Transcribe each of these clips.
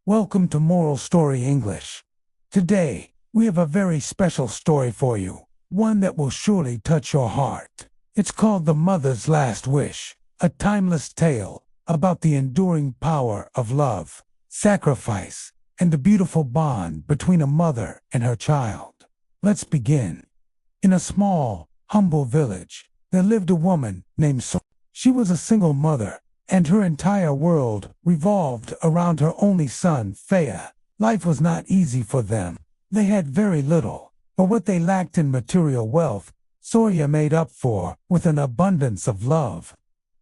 Welcome to Moral Story English. Today, we have a very special story for you, one that will surely touch your heart. It's called The Mother's Last Wish, a timeless tale about the enduring power of love, sacrifice, and the beautiful bond between a mother and her child. Let's begin. In a small, humble village, there lived a woman named Soria. She was a single mother, and her entire world revolved around her only son, Faya. Life was not easy for them. They had very little, but what they lacked in material wealth, Soria made up for with an abundance of love.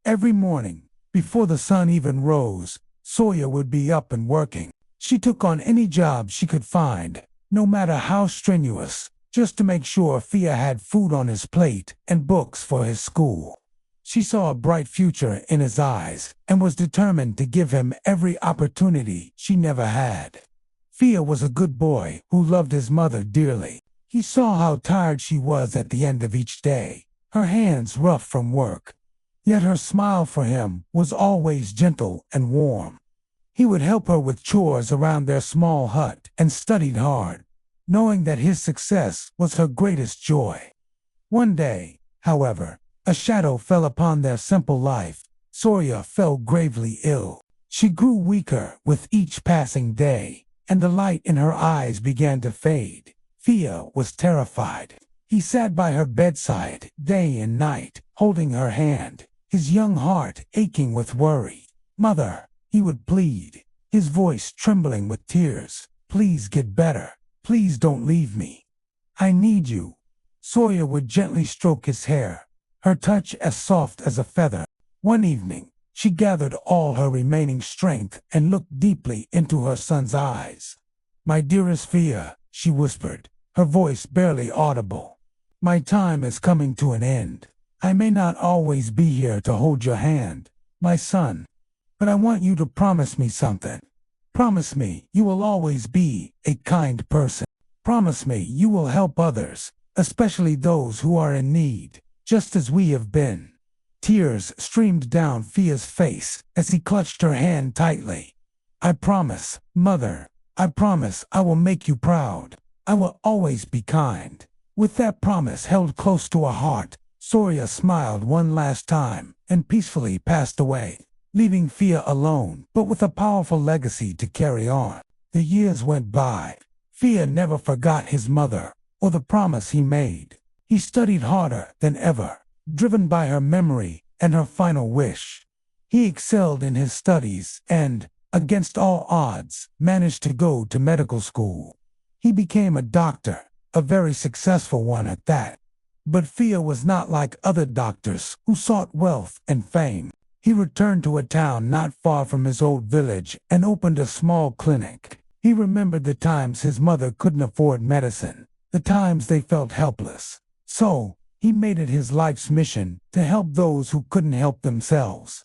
Every morning, before the sun even rose, Soria would be up and working. She took on any job she could find, no matter how strenuous, just to make sure Faya had food on his plate and books for his school. She saw a bright future in his eyes and was determined to give him every opportunity she never had. Faya was a good boy who loved his mother dearly. He saw how tired she was at the end of each day, her hands rough from work. Yet her smile for him was always gentle and warm. He would help her with chores around their small hut and studied hard, knowing that his success was her greatest joy. One day, however, a shadow fell upon their simple life. Soria fell gravely ill. She grew weaker with each passing day, and the light in her eyes began to fade. Faya was terrified. He sat by her bedside day and night, holding her hand, his young heart aching with worry. "Mother," he would plead, his voice trembling with tears, "please get better. Please don't leave me. I need you." Soria would gently stroke his hair, her touch as soft as a feather. One evening, she gathered all her remaining strength and looked deeply into her son's eyes. "My dearest Faya," she whispered, her voice barely audible, "my time is coming to an end. I may not always be here to hold your hand, my son, but I want you to promise me something. Promise me you will always be a kind person. Promise me you will help others, especially those who are in need, just as we have been." Tears streamed down Faya's face as he clutched her hand tightly. "I promise, Mother. I promise I will make you proud. I will always be kind." With that promise held close to her heart, Soria smiled one last time and peacefully passed away, leaving Faya alone, but with a powerful legacy to carry on. The years went by. Faya never forgot his mother or the promise he made. He studied harder than ever, driven by her memory and her final wish. He excelled in his studies and, against all odds, managed to go to medical school. He became a doctor, a very successful one at that. But Faya was not like other doctors who sought wealth and fame. He returned to a town not far from his old village and opened a small clinic. He remembered the times his mother couldn't afford medicine, the times they felt helpless. So, he made it his life's mission to help those who couldn't help themselves.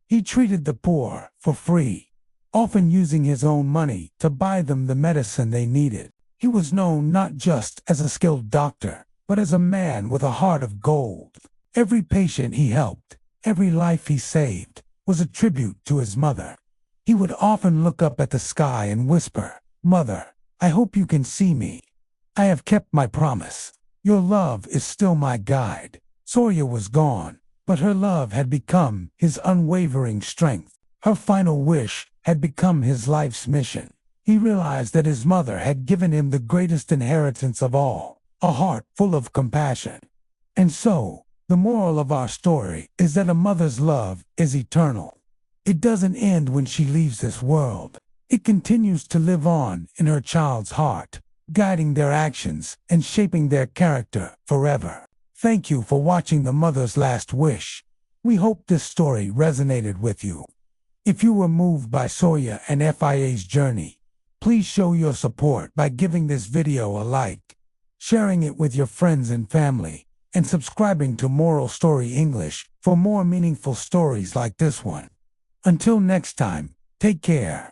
He treated the poor for free, often using his own money to buy them the medicine they needed. He was known not just as a skilled doctor, but as a man with a heart of gold. Every patient he helped, every life he saved, was a tribute to his mother. He would often look up at the sky and whisper, "Mother, I hope you can see me. I have kept my promise. Your love is still my guide." Soria was gone, but her love had become his unwavering strength. Her final wish had become his life's mission. He realized that his mother had given him the greatest inheritance of all, a heart full of compassion. And so, the moral of our story is that a mother's love is eternal. It doesn't end when she leaves this world. It continues to live on in her child's heart, guiding their actions and shaping their character forever. Thank you for watching The Mother's Last Wish. We hope this story resonated with you. If you were moved by Soria and Faya's journey, please show your support by giving this video a like, sharing it with your friends and family, and subscribing to Moral Story English for more meaningful stories like this one. Until next time, take care.